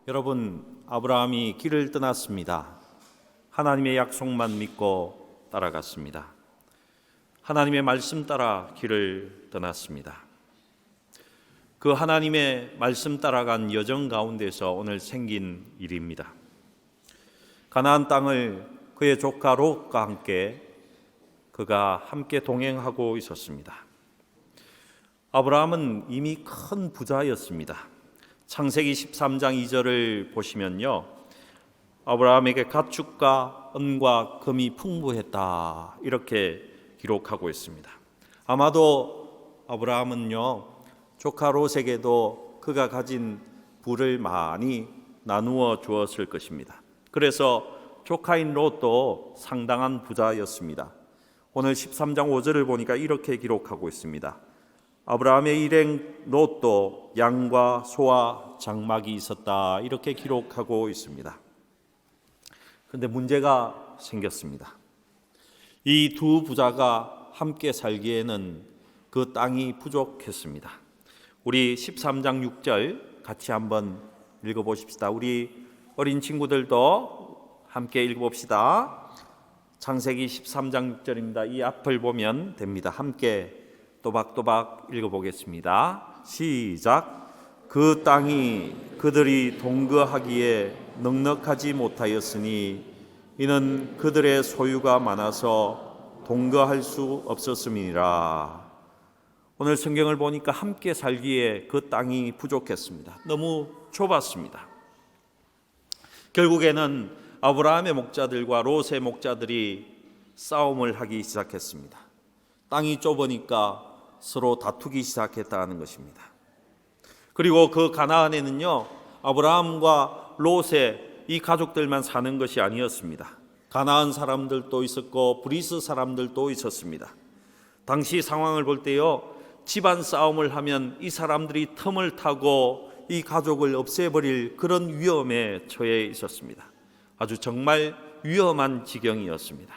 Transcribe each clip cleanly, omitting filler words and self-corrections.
여러분, 아브라함이 길을 떠났습니다. 하나님의 약속만 믿고 따라갔습니다. 하나님의 말씀 따라 길을 떠났습니다. 그 하나님의 말씀 따라간 여정 가운데서 오늘 생긴 일입니다. 가나안 땅을 그의 조카 롯과 함께 그가 함께 동행하고 있었습니다. 아브라함은 이미 큰 부자였습니다. 창세기 13장 2절을 보시면요, 아브라함에게 가축과 은과 금이 풍부했다 이렇게 기록하고 있습니다. 아마도 아브라함은요, 조카 롯에게도 그가 가진 부를 많이 나누어 주었을 것입니다. 그래서 조카인 롯도 상당한 부자였습니다. 오늘 13장 5절을 보니까 이렇게 기록하고 있습니다. 아브라함의 일행 롯도 양과 소와 장막이 있었다 이렇게 기록하고 있습니다. 그런데 문제가 생겼습니다. 이 두 부자가 함께 살기에는 그 땅이 부족했습니다. 우리 13장 6절 같이 한번 읽어보십시다. 우리 어린 친구들도 함께 읽어봅시다. 창세기 13장 6절입니다. 이 앞을 보면 됩니다. 함께 또박또박 읽어보겠습니다. 시작. 그 땅이 그들이 동거하기에 넉넉하지 못하였으니 이는 그들의 소유가 많아서 동거할 수 없었음이니라. 오늘 성경을 보니까 함께 살기에 그 땅이 부족했습니다. 너무 좁았습니다. 결국에는 아브라함의 목자들과 롯의 목자들이 싸움을 하기 시작했습니다. 땅이 좁으니까 서로 다투기 시작했다는 것입니다. 그리고 그 가나안에는요, 아브라함과 롯의 이 가족들만 사는 것이 아니었습니다. 가나안 사람들도 있었고 브리스 사람들도 있었습니다. 당시 상황을 볼 때요, 집안 싸움을 하면 이 사람들이 틈을 타고 이 가족을 없애버릴 그런 위험에 처해 있었습니다. 아주 정말 위험한 지경이었습니다.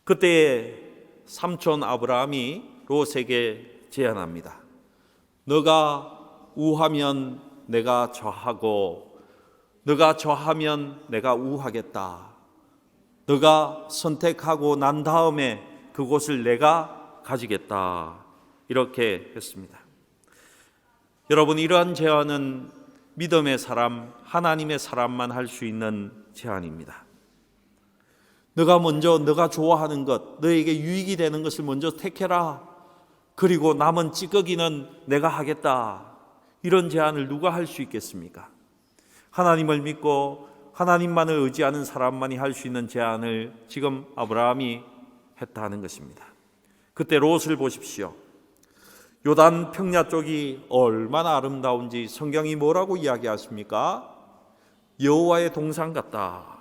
그때 삼촌 아브라함이 롯에게 제안합니다. 너가 우하면 내가 저하고 너가 저하면 내가 우하겠다. 너가 선택하고 난 다음에 그곳을 내가 가지겠다. 이렇게 했습니다. 여러분, 이러한 제안은 믿음의 사람, 하나님의 사람만 할 수 있는 제안입니다. 너가 먼저 너가 좋아하는 것, 너에게 유익이 되는 것을 먼저 택해라. 그리고 남은 찌꺼기는 내가 하겠다. 이런 제안을 누가 할 수 있겠습니까? 하나님을 믿고 하나님만을 의지하는 사람만이 할 수 있는 제안을 지금 아브라함이 했다는 것입니다. 그때 롯을 보십시오. 요단 평야 쪽이 얼마나 아름다운지 성경이 뭐라고 이야기하십니까? 여호와의 동산 같다.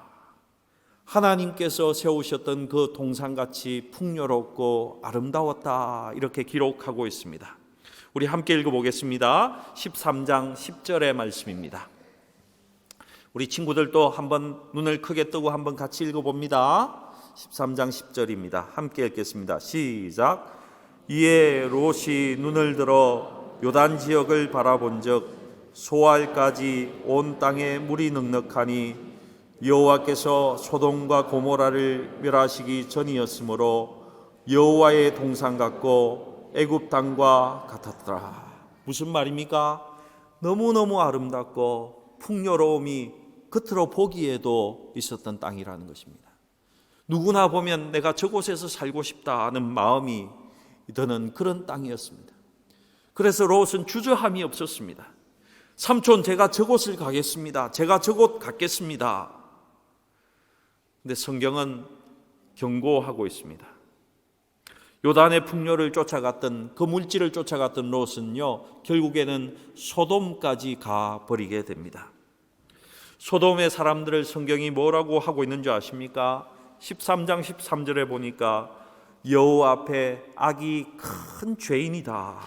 하나님께서 세우셨던 그 동산같이 풍요롭고 아름다웠다 이렇게 기록하고 있습니다. 우리 함께 읽어보겠습니다. 13장 10절의 말씀입니다. 우리 친구들도 한번 눈을 크게 뜨고 한번 같이 읽어봅니다. 13장 10절입니다. 함께 읽겠습니다. 시작. 이에 롯이 눈을 들어 요단 지역을 바라본즉 소알까지 온 땅에 물이 넉넉하니 여호와께서 소돔과 고모라를 멸하시기 전이었으므로 여호와의 동산 같고 애굽 땅과 같았더라. 무슨 말입니까? 너무너무 아름답고 풍요로움이 겉으로 보기에도 있었던 땅이라는 것입니다. 누구나 보면 내가 저곳에서 살고 싶다는 마음이 드는 그런 땅이었습니다. 그래서 롯은 주저함이 없었습니다. 삼촌, 제가 저곳을 가겠습니다. 제가 저곳 갔겠습니다. 근데 성경은 경고하고 있습니다. 요단의 풍요를 쫓아갔던, 그 물질을 쫓아갔던 롯은요, 결국에는 소돔까지 가버리게 됩니다. 소돔의 사람들을 성경이 뭐라고 하고 있는 줄 아십니까? 13장 13절에 보니까 여호와 앞에 악이 큰 죄인이다.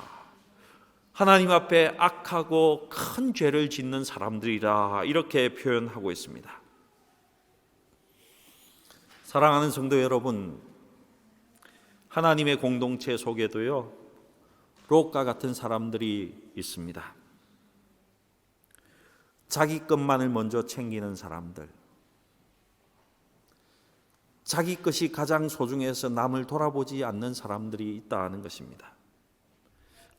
하나님 앞에 악하고 큰 죄를 짓는 사람들이라 이렇게 표현하고 있습니다. 사랑하는 성도 여러분, 하나님의 공동체 속에도요, 롯과 같은 사람들이 있습니다. 자기 것만을 먼저 챙기는 사람들, 자기 것이 가장 소중해서 남을 돌아보지 않는 사람들이 있다 하는 것입니다.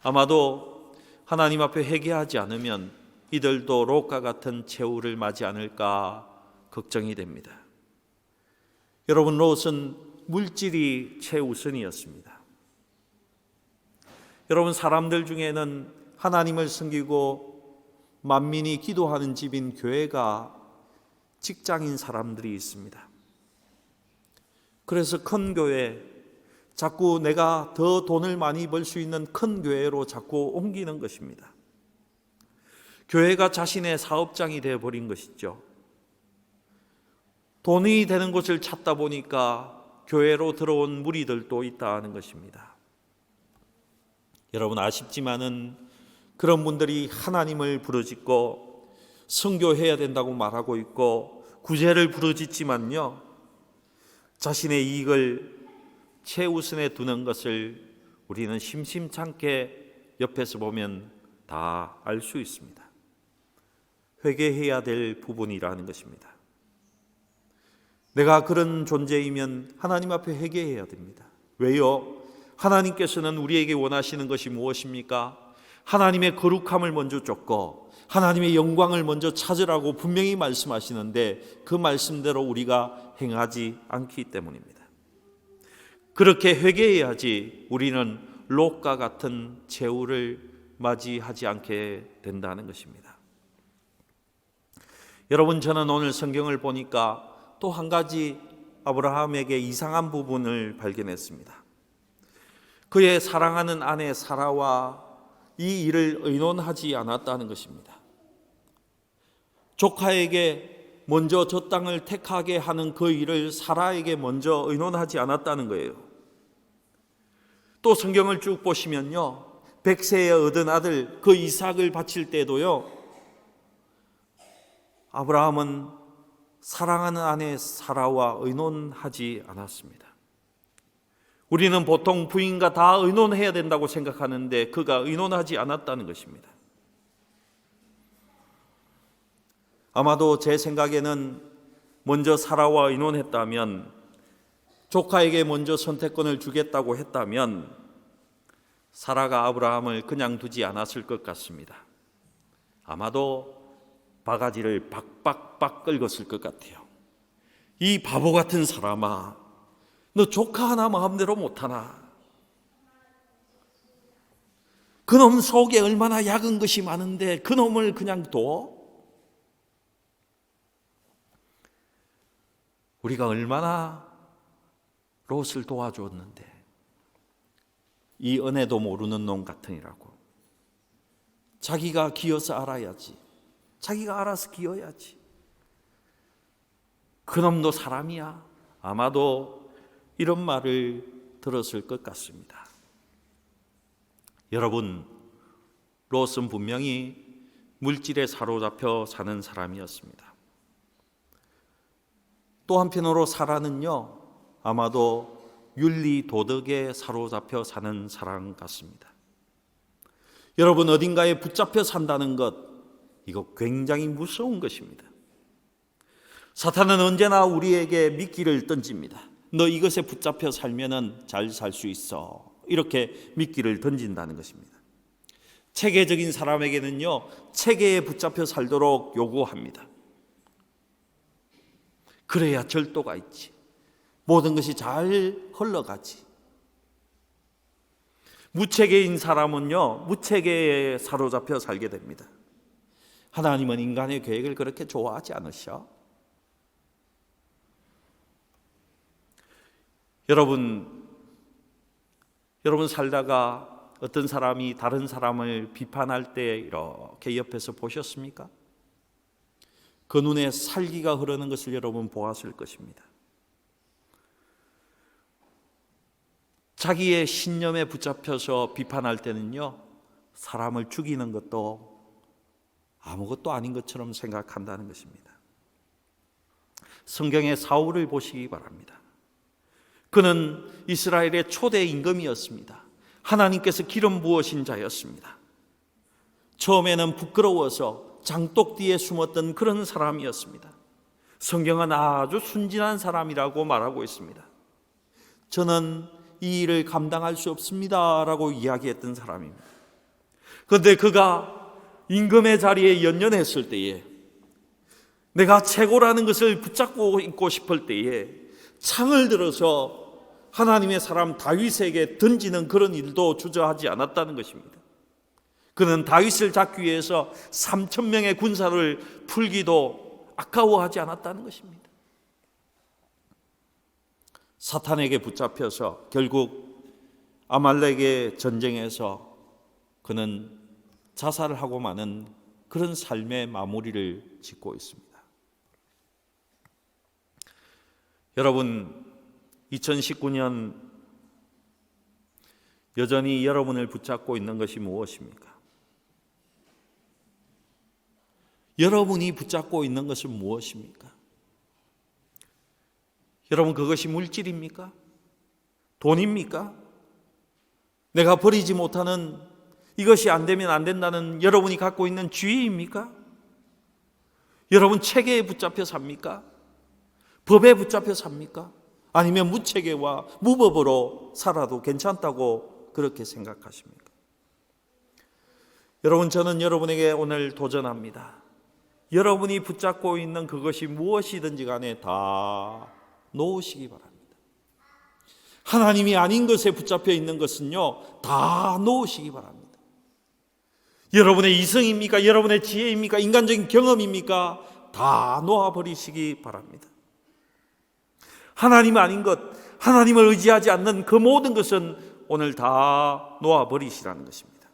아마도 하나님 앞에 회개하지 않으면 이들도 롯과 같은 최후를 맞이 않을까 걱정이 됩니다. 여러분, 롯은 물질이 최우선이었습니다. 여러분, 사람들 중에는 하나님을 섬기고 만민이 기도하는 집인 교회가 직장인 사람들이 있습니다. 그래서 큰 교회, 자꾸 내가 더 돈을 많이 벌 수 있는 큰 교회로 자꾸 옮기는 것입니다. 교회가 자신의 사업장이 되어버린 것이죠. 돈이 되는 곳을 찾다 보니까 교회로 들어온 무리들도 있다 하는 것입니다. 여러분, 아쉽지만은 그런 분들이 하나님을 부르짖고 선교해야 된다고 말하고 있고 구제를 부르짖지만요, 자신의 이익을 최우선에 두는 것을 우리는 심심찮게 옆에서 보면 다 알 수 있습니다. 회개해야 될 부분이라는 것입니다. 내가 그런 존재이면 하나님 앞에 회개해야 됩니다. 왜요? 하나님께서는 우리에게 원하시는 것이 무엇입니까? 하나님의 거룩함을 먼저 쫓고 하나님의 영광을 먼저 찾으라고 분명히 말씀하시는데 그 말씀대로 우리가 행하지 않기 때문입니다. 그렇게 회개해야지 우리는 롯과 같은 최후를 맞이하지 않게 된다는 것입니다. 여러분, 저는 오늘 성경을 보니까 또 한 가지 아브라함에게 이상한 부분을 발견했습니다. 그의 사랑하는 아내 사라와 이 일을 의논하지 않았다는 것입니다. 조카에게 먼저 저 땅을 택하게 하는 그 일을 사라에게 먼저 의논하지 않았다는 거예요. 또 성경을 쭉 보시면요, 100세에 얻은 아들 그 이삭을 바칠 때도요, 아브라함은 사랑하는 아내 사라와 의논하지 않았습니다. 우리는 보통 부인과 다 의논해야 된다고 생각하는데 그가 의논하지 않았다는 것입니다. 아마도 제 생각에는 먼저 사라와 의논했다면, 조카에게 먼저 선택권을 주겠다고 했다면 사라가 아브라함을 그냥 두지 않았을 것 같습니다. 아마도 바가지를 박박박 긁었을 것 같아요. 이 바보 같은 사람아, 너 조카 하나 마음대로 못하나? 그놈 속에 얼마나 약은 것이 많은데 그놈을 그냥 둬? 우리가 얼마나 롯을 도와줬는데 이 은혜도 모르는 놈 같으니라고. 자기가 기어서 알아야지. 자기가 알아서 기어야지. 그놈도 사람이야. 아마도 이런 말을 들었을 것 같습니다. 여러분, 롯은 분명히 물질에 사로잡혀 사는 사람이었습니다. 또 한편으로 사라는요, 아마도 윤리 도덕에 사로잡혀 사는 사람 같습니다. 여러분, 어딘가에 붙잡혀 산다는 것, 이거 굉장히 무서운 것입니다. 사탄은 언제나 우리에게 미끼를 던집니다. 너 이것에 붙잡혀 살면은 잘 살 수 있어. 이렇게 미끼를 던진다는 것입니다. 체계적인 사람에게는요, 체계에 붙잡혀 살도록 요구합니다. 그래야 절도가 있지. 모든 것이 잘 흘러가지. 무체계인 사람은요, 무체계에 사로잡혀 살게 됩니다. 하나님은 인간의 계획을 그렇게 좋아하지 않으셔. 여러분 살다가 어떤 사람이 다른 사람을 비판할 때 이렇게 옆에서 보셨습니까? 그 눈에 살기가 흐르는 것을 여러분 보았을 것입니다. 자기의 신념에 붙잡혀서 비판할 때는요, 사람을 죽이는 것도 아무것도 아닌 것처럼 생각한다는 것입니다. 성경의 사울을 보시기 바랍니다. 그는 이스라엘의 초대 임금이었습니다. 하나님께서 기름 부으신 자였습니다. 처음에는 부끄러워서 장독 뒤에 숨었던 그런 사람이었습니다. 성경은 아주 순진한 사람이라고 말하고 있습니다. 저는 이 일을 감당할 수 없습니다 라고 이야기했던 사람입니다. 그런데 그가 임금의 자리에 연연했을 때에, 내가 최고라는 것을 붙잡고 있고 싶을 때에 창을 들어서 하나님의 사람 다윗에게 던지는 그런 일도 주저하지 않았다는 것입니다. 그는 다윗을 잡기 위해서 3,000명의 군사를 풀기도 아까워하지 않았다는 것입니다. 사탄에게 붙잡혀서 결국 아말렉의 전쟁에서 그는 자살을 하고 마는 그런 삶의 마무리를 짓고 있습니다. 여러분, 2019년 여전히 여러분을 붙잡고 있는 것이 무엇입니까? 여러분이 붙잡고 있는 것은 무엇입니까? 여러분, 그것이 물질입니까? 돈입니까? 내가 버리지 못하는, 이것이 안 되면 안 된다는 여러분이 갖고 있는 주의입니까? 여러분, 체계에 붙잡혀 삽니까? 법에 붙잡혀 삽니까? 아니면 무체계와 무법으로 살아도 괜찮다고 그렇게 생각하십니까? 여러분, 저는 여러분에게 오늘 도전합니다. 여러분이 붙잡고 있는 그것이 무엇이든지 간에 다 놓으시기 바랍니다. 하나님이 아닌 것에 붙잡혀 있는 것은요, 다 놓으시기 바랍니다. 여러분의 이성입니까? 여러분의 지혜입니까? 인간적인 경험입니까? 다 놓아버리시기 바랍니다. 하나님 아닌 것, 하나님을 의지하지 않는 그 모든 것은 오늘 다 놓아버리시라는 것입니다.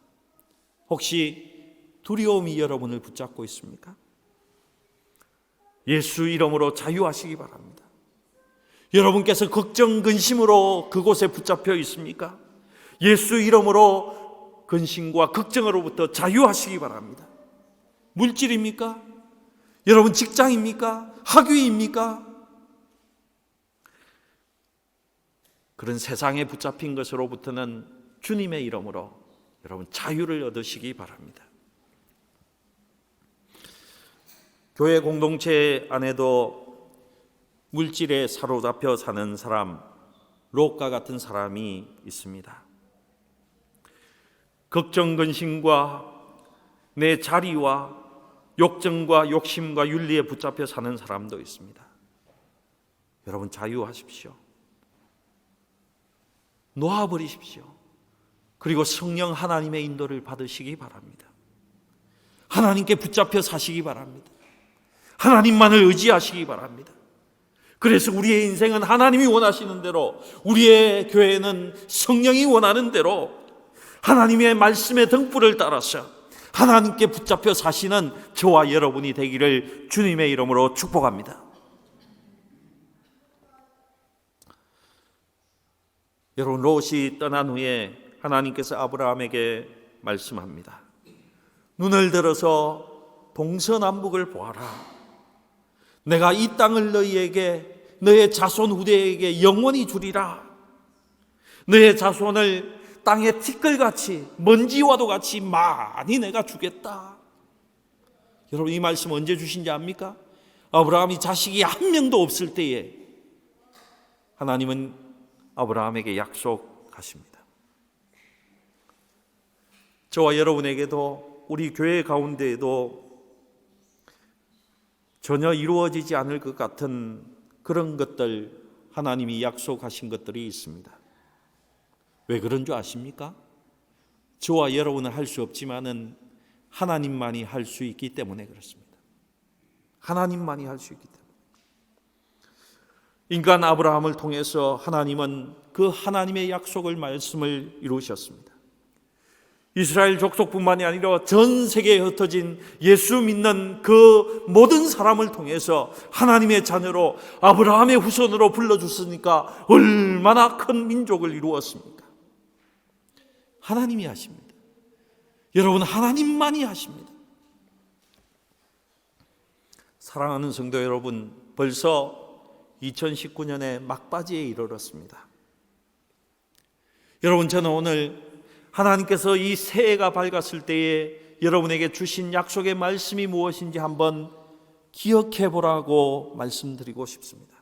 혹시 두려움이 여러분을 붙잡고 있습니까? 예수 이름으로 자유하시기 바랍니다. 여러분께서 걱정, 근심으로 그곳에 붙잡혀 있습니까? 예수 이름으로 근심과 걱정으로부터 자유하시기 바랍니다. 물질입니까? 여러분 직장입니까? 학위입니까? 그런 세상에 붙잡힌 것으로부터는 주님의 이름으로 여러분 자유를 얻으시기 바랍니다. 교회 공동체 안에도 물질에 사로잡혀 사는 사람, 롯과 같은 사람이 있습니다. 걱정, 근심과 내 자리와 욕정과 욕심과 윤리에 붙잡혀 사는 사람도 있습니다. 여러분 자유하십시오. 놓아버리십시오. 그리고 성령 하나님의 인도를 받으시기 바랍니다. 하나님께 붙잡혀 사시기 바랍니다. 하나님만을 의지하시기 바랍니다. 그래서 우리의 인생은 하나님이 원하시는 대로, 우리의 교회는 성령이 원하는 대로 하나님의 말씀의 등불을 따라서 하나님께 붙잡혀 사시는 저와 여러분이 되기를 주님의 이름으로 축복합니다. 여러분, 롯이 떠난 후에 하나님께서 아브라함에게 말씀합니다. 눈을 들어서 동서남북을 보아라. 내가 이 땅을 너희에게, 너의 자손 후대에게 영원히 주리라. 너의 자손을 땅의 티끌같이, 먼지와도 같이 많이 내가 주겠다. 여러분, 이 말씀 언제 주신지 압니까? 아브라함이 자식이 한 명도 없을 때에 하나님은 아브라함에게 약속하십니다. 저와 여러분에게도, 우리 교회 가운데에도 전혀 이루어지지 않을 것 같은 그런 것들, 하나님이 약속하신 것들이 있습니다. 왜 그런 줄 아십니까? 저와 여러분은 할 수 없지만은 하나님만이 할 수 있기 때문에 그렇습니다. 하나님만이 할 수 있기 때문에. 인간 아브라함을 통해서 하나님은 그 하나님의 약속을, 말씀을 이루셨습니다. 이스라엘 족속뿐만이 아니라 전 세계에 흩어진 예수 믿는 그 모든 사람을 통해서 하나님의 자녀로, 아브라함의 후손으로 불러주셨으니까 얼마나 큰 민족을 이루었습니까? 하나님이 하십니다. 여러분, 하나님만이 하십니다. 사랑하는 성도 여러분, 벌써 2019년의 막바지에 이르렀습니다. 여러분, 저는 오늘 하나님께서 이 새해가 밝았을 때에 여러분에게 주신 약속의 말씀이 무엇인지 한번 기억해 보라고 말씀드리고 싶습니다.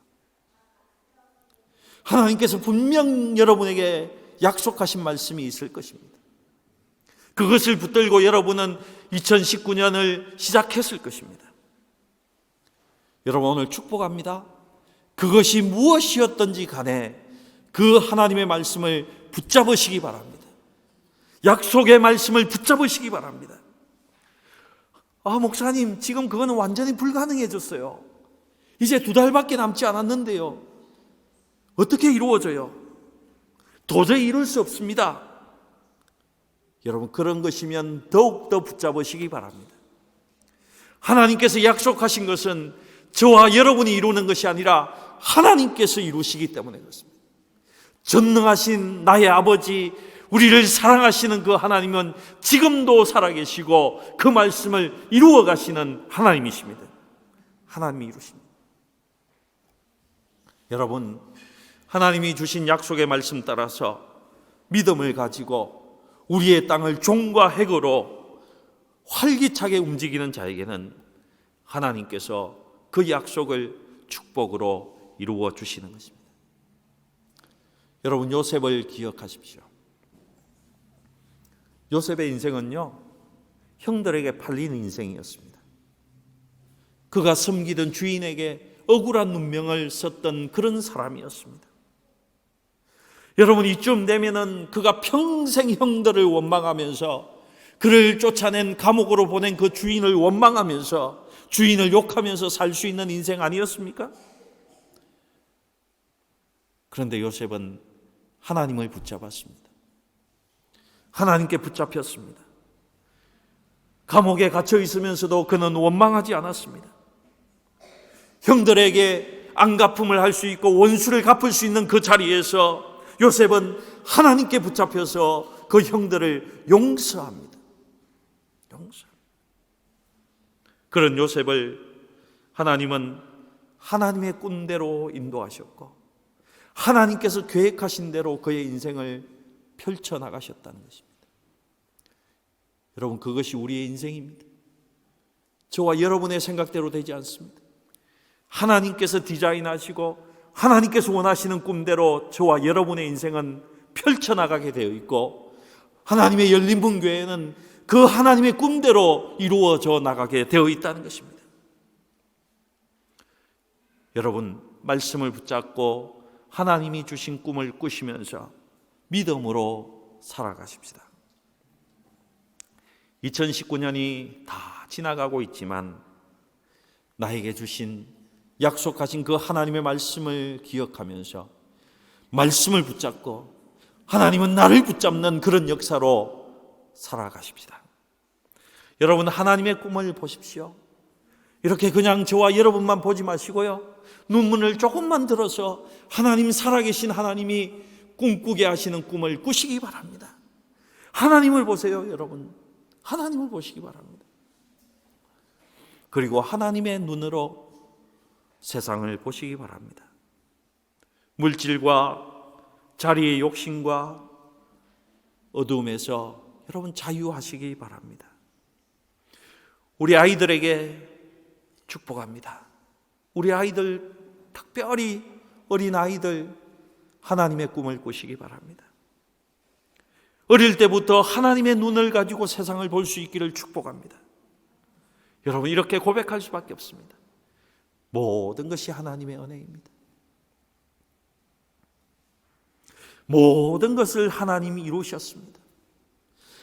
하나님께서 분명 여러분에게 약속하신 말씀이 있을 것입니다. 그것을 붙들고 여러분은 2019년을 시작했을 것입니다. 여러분, 오늘 축복합니다. 그것이 무엇이었던지 간에 그 하나님의 말씀을 붙잡으시기 바랍니다. 약속의 말씀을 붙잡으시기 바랍니다. 목사님, 지금 그거는 완전히 불가능해졌어요. 이제 2달밖에 남지 않았는데요. 어떻게 이루어져요? 도저히 이룰 수 없습니다. 여러분, 그런 것이면 더욱더 붙잡으시기 바랍니다. 하나님께서 약속하신 것은 저와 여러분이 이루는 것이 아니라 하나님께서 이루시기 때문에 그렇습니다. 전능하신 나의 아버지, 우리를 사랑하시는 그 하나님은 지금도 살아계시고 그 말씀을 이루어 가시는 하나님이십니다. 하나님이 이루십니다. 여러분, 하나님이 주신 약속의 말씀 따라서 믿음을 가지고 우리의 땅을 종과 핵으로 활기차게 움직이는 자에게는 하나님께서 그 약속을 축복으로 이루어 주시는 것입니다. 여러분, 요셉을 기억하십시오. 요셉의 인생은요, 형들에게 팔린 인생이었습니다. 그가 섬기던 주인에게 억울한 눈명을 썼던 그런 사람이었습니다. 여러분, 이쯤 되면은 그가 평생 형들을 원망하면서, 그를 쫓아낸 감옥으로 보낸 그 주인을 원망하면서, 주인을 욕하면서 살 수 있는 인생 아니었습니까? 그런데 요셉은 하나님을 붙잡았습니다. 하나님께 붙잡혔습니다. 감옥에 갇혀 있으면서도 그는 원망하지 않았습니다. 형들에게 안갚음을 할 수 있고 원수를 갚을 수 있는 그 자리에서 요셉은 하나님께 붙잡혀서 그 형들을 용서합니다. 그런 요셉을 하나님은 하나님의 꿈대로 인도하셨고 하나님께서 계획하신 대로 그의 인생을 펼쳐나가셨다는 것입니다. 여러분, 그것이 우리의 인생입니다. 저와 여러분의 생각대로 되지 않습니다. 하나님께서 디자인하시고 하나님께서 원하시는 꿈대로 저와 여러분의 인생은 펼쳐나가게 되어 있고, 하나님의 열린 분교회는 그 하나님의 꿈대로 이루어져 나가게 되어 있다는 것입니다. 여러분, 말씀을 붙잡고 하나님이 주신 꿈을 꾸시면서 믿음으로 살아가십시다. 2019년이 다 지나가고 있지만 나에게 주신 약속하신 그 하나님의 말씀을 기억하면서 말씀을 붙잡고 하나님은 나를 붙잡는 그런 역사로 살아가십시다. 여러분, 하나님의 꿈을 보십시오. 이렇게 그냥 저와 여러분만 보지 마시고요, 눈물을 조금만 들어서 하나님, 살아계신 하나님이 꿈꾸게 하시는 꿈을 꾸시기 바랍니다. 하나님을 보세요, 여러분. 하나님을 보시기 바랍니다. 그리고 하나님의 눈으로 세상을 보시기 바랍니다. 물질과 자리의 욕심과 어두움에서 여러분 자유하시기 바랍니다. 우리 아이들에게 축복합니다. 우리 아이들, 특별히 어린 아이들, 하나님의 꿈을 꾸시기 바랍니다. 어릴 때부터 하나님의 눈을 가지고 세상을 볼 수 있기를 축복합니다. 여러분, 이렇게 고백할 수밖에 없습니다. 모든 것이 하나님의 은혜입니다. 모든 것을 하나님이 이루셨습니다.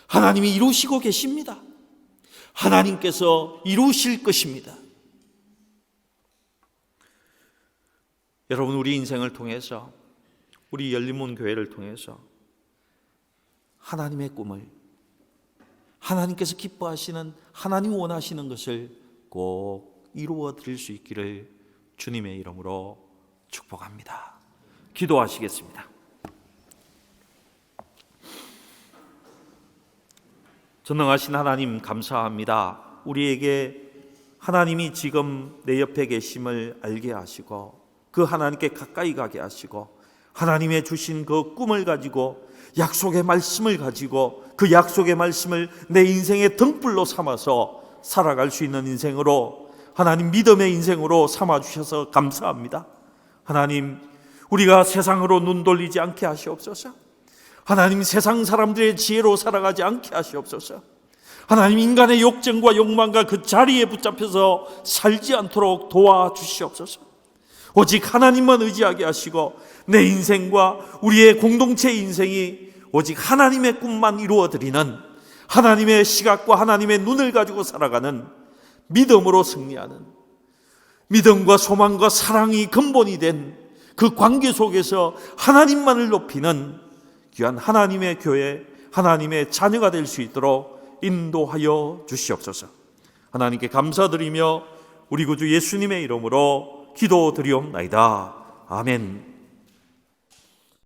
하나님이 이루시고 계십니다. 하나님께서 이루실 것입니다. 여러분, 우리 인생을 통해서, 우리 열린문 교회를 통해서 하나님의 꿈을, 하나님께서 기뻐하시는, 하나님 원하시는 것을 꼭 이루어 드릴 수 있기를 주님의 이름으로 축복합니다. 기도하시겠습니다. 전능하신 하나님, 감사합니다. 우리에게 하나님이 지금 내 옆에 계심을 알게 하시고 그 하나님께 가까이 가게 하시고 하나님의 주신 그 꿈을 가지고, 약속의 말씀을 가지고, 그 약속의 말씀을 내 인생의 등불로 삼아서 살아갈 수 있는 인생으로, 하나님 믿음의 인생으로 삼아주셔서 감사합니다. 하나님, 우리가 세상으로 눈 돌리지 않게 하시옵소서. 하나님, 세상 사람들의 지혜로 살아가지 않게 하시옵소서. 하나님, 인간의 욕정과 욕망과 그 자리에 붙잡혀서 살지 않도록 도와주시옵소서. 오직 하나님만 의지하게 하시고, 내 인생과 우리의 공동체의 인생이 오직 하나님의 꿈만 이루어드리는, 하나님의 시각과 하나님의 눈을 가지고 살아가는, 믿음으로 승리하는, 믿음과 소망과 사랑이 근본이 된 그 관계 속에서 하나님만을 높이는 귀한 하나님의 교회, 하나님의 자녀가 될 수 있도록 인도하여 주시옵소서. 하나님께 감사드리며 우리 구주 예수님의 이름으로 기도드리옵나이다. 아멘.